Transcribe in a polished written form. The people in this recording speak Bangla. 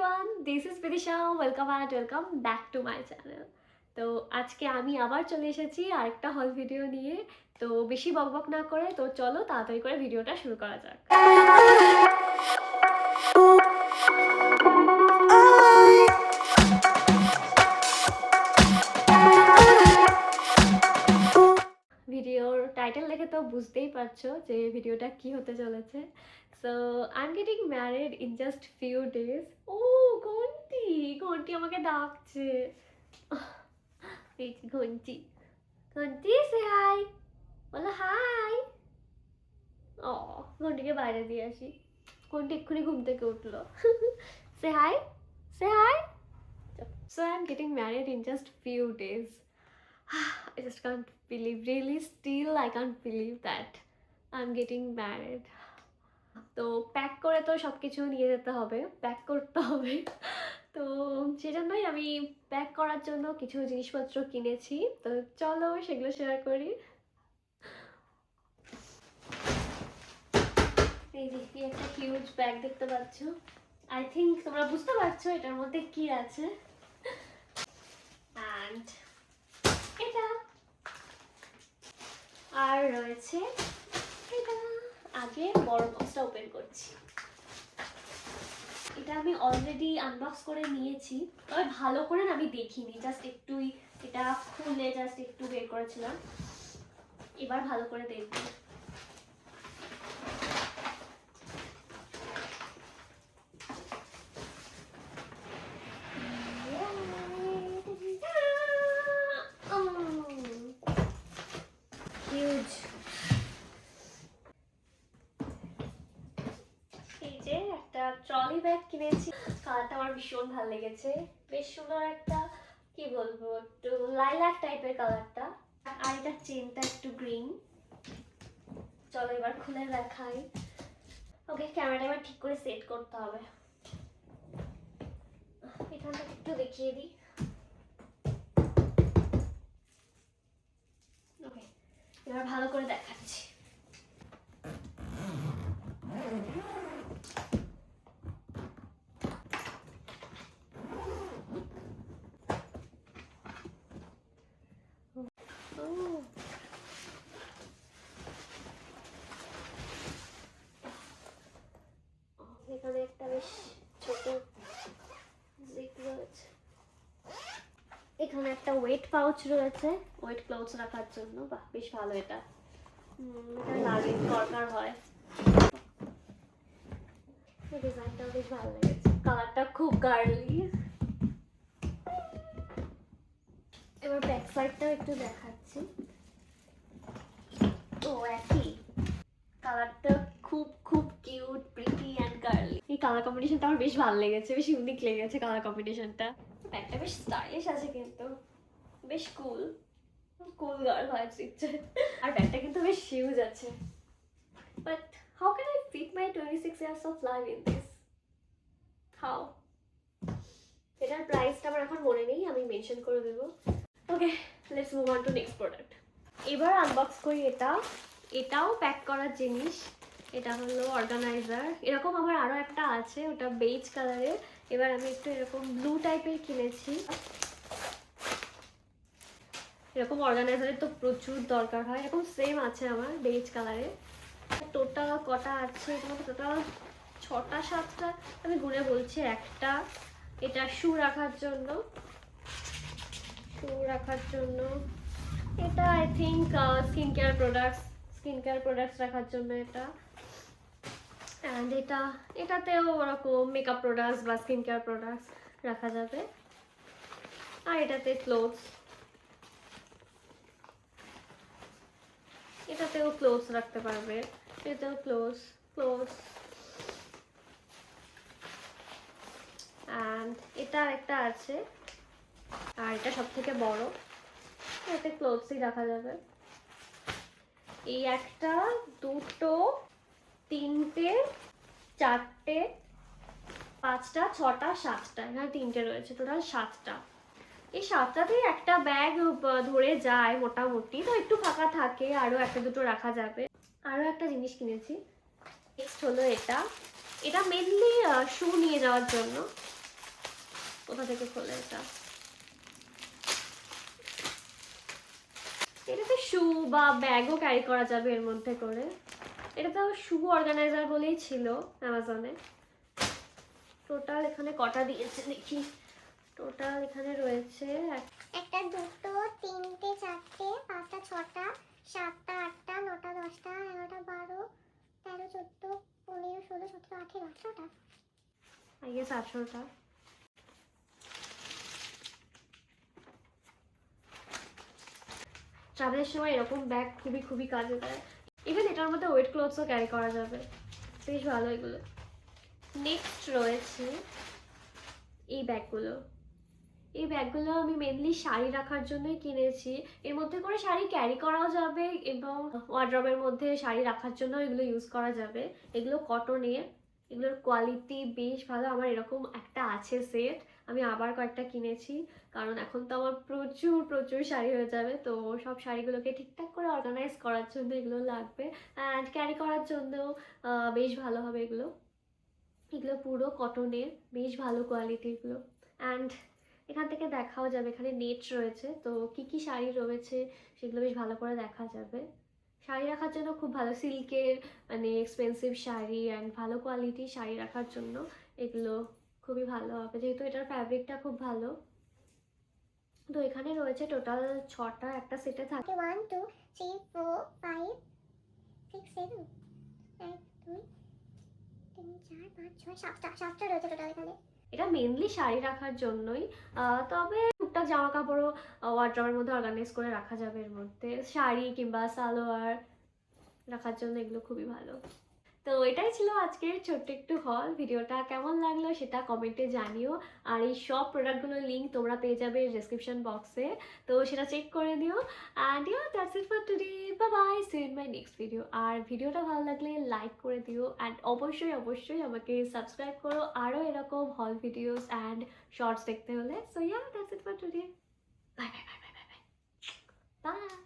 Everyone, this is Bidisha. Welcome back to my channel. তো আজকে আমি আবার চলে এসেছি আরেকটা হল ভিডিও নিয়ে। তো বেশি বকবক না করে তো চলো তাড়াতাড়ি করে ভিডিওটা শুরু করা যাক। ভিডিওর টাইটেল দেখে তো বুঝতেই পারছো যে ভিডিওটা কি হতে চলেছে। So I am getting married in just few days. ও ঘন্টি ঘন্টি আমাকে ডাকছে। এই ঘন্টি ঘন্টি সে হাই, বলো হাই। ও ঘন্টিকে বাইরে দিয়ে আসি। ঘন্টি এক্ষুনি ঘুম থেকে উঠলো। Say hi, say hi. So I'm getting married in just few days. I just can't believe, really still I can't believe that I'm getting married. তো প্যাক করে তো সব কিছু নিয়ে যেতে হবে, প্যাক করতে হবে। তো সেজন্যই আমি প্যাক করার জন্য কিছু জিনিসপত্র কিনেছি। তো চলো সেগুলো শেয়ার করি। এই যে কি একটা হিউজ ব্যাগ দেখতে পাচ্ছ। আই থিঙ্ক তোমরা বুঝতে পারছো এটার মধ্যে কি আছে। অ্যান্ড এটা আর রয়েছে এটা। আগে বড় বক্সটা ওপেন করছি। এটা আমি অলরেডি আনবক্স করে নিয়েছি, তবে ভালো করে আমি দেখিনি, জাস্ট একটুই এটা খুলে জাস্ট একটু বের করেছিলাম। এবার ভালো করে দেখব। হিউজ। এই যে একটা ট্রলি ব্যাগ কিনেছি। কালারটা আমার ভীষণ ভালো লেগেছে, বেশ সুন্দর একটা, কি বলবো, একটু লাইলাক টাইপের কালারটা। আর এটা চেনটা একটু গ্রিন। চলো এবার খুলে দেখাই। ওকে, ক্যামেরাটা এবার ঠিক করে সেট করতে হবে। এখানটা একটু দেখিয়ে দিই। ওকে, এবার ভালো করে দেখাচ্ছি। এখানে একটা বেশ ছোট জিপ রয়েছে। এখানে একটা ওয়েট পাউচ রয়েছে, ওয়েট ক্লোথস রাখার জন্য। বাহ, বেশ ভালো এটা। এটা লাগে, দরকার হয়। ডিজাইনটাও বেশ ভালো লেগেছে, কালারটা খুব গার্লি। এবার ব্যাক সাইডটাও একটু দেখাচ্ছি। ও একই কালারটা, খুব খুব কিউট, প্রিটি অ্যান্ড গার্লি। এই কালার কম্বিনেশনটা আমার বেশ ভালো লেগেছে, বেশ ইউনিক লেগেছে কালার কম্বিনেশনটা। ব্যাগটা বেশ স্টাইলিশ আছে, কিন্তু বেশ কুল কুল গার্ল ভাইবস দিচ্ছে। আর ব্যাগটা কিন্তু বেশ হিউজ আছে। But how can I fit my 26 years of life in this? How? এটার প্রাইসটা আমার এখন মনে নেই, আমি মেনশন করে দেবো। Okay, let's move on to next product. এবার আনবক্স করি এটা। এটাও প্যাক করার জিনিস। এটা হলো অর্গানাইজার। এরকম আমার আরও একটা আছে, ওটা বেজ কালারের। এবার আমি একটু এরকম ব্লু টাইপের কিনেছি। এরকম অর্গানাইজারের তো প্রচুর দরকার হয়। এরকম সেম আছে আমার বেজ কালারের। টোটাল কটা আছে এর মধ্যে? টোটাল 6টা 7টা আমি গুনে বলছি। একটা এটা শু রাখার জন্য, এটা I think skin care products রাখার জন্য এটা। অ্যান্ড এটাতেও ওরকম মেকআপ প্রোডাক্টস বা স্কিন কেয়ার প্রোডাক্টস রাখা যাবে। আর এটাতে ক্লোথস, এটাতেও ক্লোথস রাখতে পারবে। এটাতেও ক্লোথস। অ্যান্ড এটা একটা আছে, আর এটা সব থেকে বড়। এতে ক্লোথসই রাখা যাবে। এই একটা, দুটো, তিনটে, চারটে, 5টা, 6টা, 7টা, এখানে 3টে রয়েছে, টোটাল 7টা। এই 7টাতেই একটা ব্যাগ ধরে যায় মোটামুটি, তো একটু ফাঁকা থাকে, আরও একটা দুটো রাখা যাবে। আরও একটা জিনিস কিনেছি, নেক্সট হলো এটা মেনলি শু নিয়ে যাওয়ার জন্য। কোথা থেকে খোলে এটা? এটাতে শু বা ব্যাগও ক্যারি করা যাবে এর মধ্যে করে। এটা তো শু অর্গানাইজার বলেই ছিল অ্যামাজনে। টোটাল এখানে কটা দিয়েছে দেখি। টোটাল এখানে রয়েছে একটা, দুটো, তিনটে, চারটে, পাঁচটা, ছটা, সাতটা, আটটা, নটা, দশটা, 11টা, 12, 13, 14, 15, 16, 17, 18, 18টা। I guess 18টা। ট্রাভেলের সময় এরকম ব্যাগ খুবই খুবই কাজে দেয়। ইভেন এটার মধ্যে ওয়েট ক্লথসও ক্যারি করা যাবে, বেশ ভালো এগুলো। নেক্সট রয়েছে এই ব্যাগগুলো। এই ব্যাগগুলো আমি মেনলি শাড়ি রাখার জন্যই কিনেছি। এর মধ্যে করে শাড়ি ক্যারি করাও যাবে এবং ওয়ার্ড্রবের মধ্যে শাড়ি রাখার জন্য এগুলো ইউজ করা যাবে। এগুলো কটনের, এগুলোর কোয়ালিটি বেশ ভালো। আমার এরকম একটা আছে সেট, আমি আবার কয়েকটা কিনেছি কারণ এখন তো আমার প্রচুর প্রচুর শাড়ি হয়ে যাবে। তো সব শাড়িগুলোকে ঠিকঠাক করে অর্গানাইজ করার জন্য এগুলো লাগবে, অ্যান্ড ক্যারি করার জন্যও বেশ ভালো হবে এগুলো। এগুলো পুরো কটনের, বেশ ভালো কোয়ালিটির এগুলো। অ্যান্ড এখান থেকে দেখাও যাবে, এখানে নেট রয়েছে, তো কি কি শাড়ি রয়েছে সেগুলো বেশ ভালো করে দেখা যাবে। শাড়ি রাখার জন্য খুব ভালো, সিল্কের মানে এক্সপেন্সিভ শাড়ি অ্যান্ড ভালো কোয়ালিটির শাড়ি রাখার জন্য এগুলো খুবই ভালো হবে, যেহেতু এটার ফ্যাব্রিকটা খুব ভালো। তো এখানে রয়েছে টোটাল 6টা একটা সেটে থাকে। 1, 2, 3, 4, 5, 6, 7, 1, 2, 3, 4, 5, 6, 7টা রয়েছে টোটাল এখানে। এটা মেনলি শাড়ি রাখার জন্যই, তবে টুকটাক জামা কাপড়ও ওয়ার্ড্রবের মধ্যে অর্গানাইজ করে রাখা যাবে। এর মধ্যে শাড়ি কিংবা সালোয়ার রাখার জন্য এগুলো খুবই ভালো। তো এটাই ছিল আজকের ছোট্ট একটু হল। ভিডিওটা কেমন লাগলো সেটা কমেন্টে জানিও। আর এই সব প্রোডাক্টগুলোর লিঙ্ক তোমরা পেয়ে যাবে ডেসক্রিপশন বক্সে, তো সেটা চেক করে দিও। And yeah, that's it for today, bye bye, see you in my next video. আর ভিডিওটা ভালো লাগলে লাইক করে দিও, অ্যান্ড অবশ্যই অবশ্যই আমাকে সাবস্ক্রাইব করো আরও এরকম হল ভিডিওস অ্যান্ড শর্টস দেখতে হলে। So yeah, that's it for today, bye bye bye bye bye bye.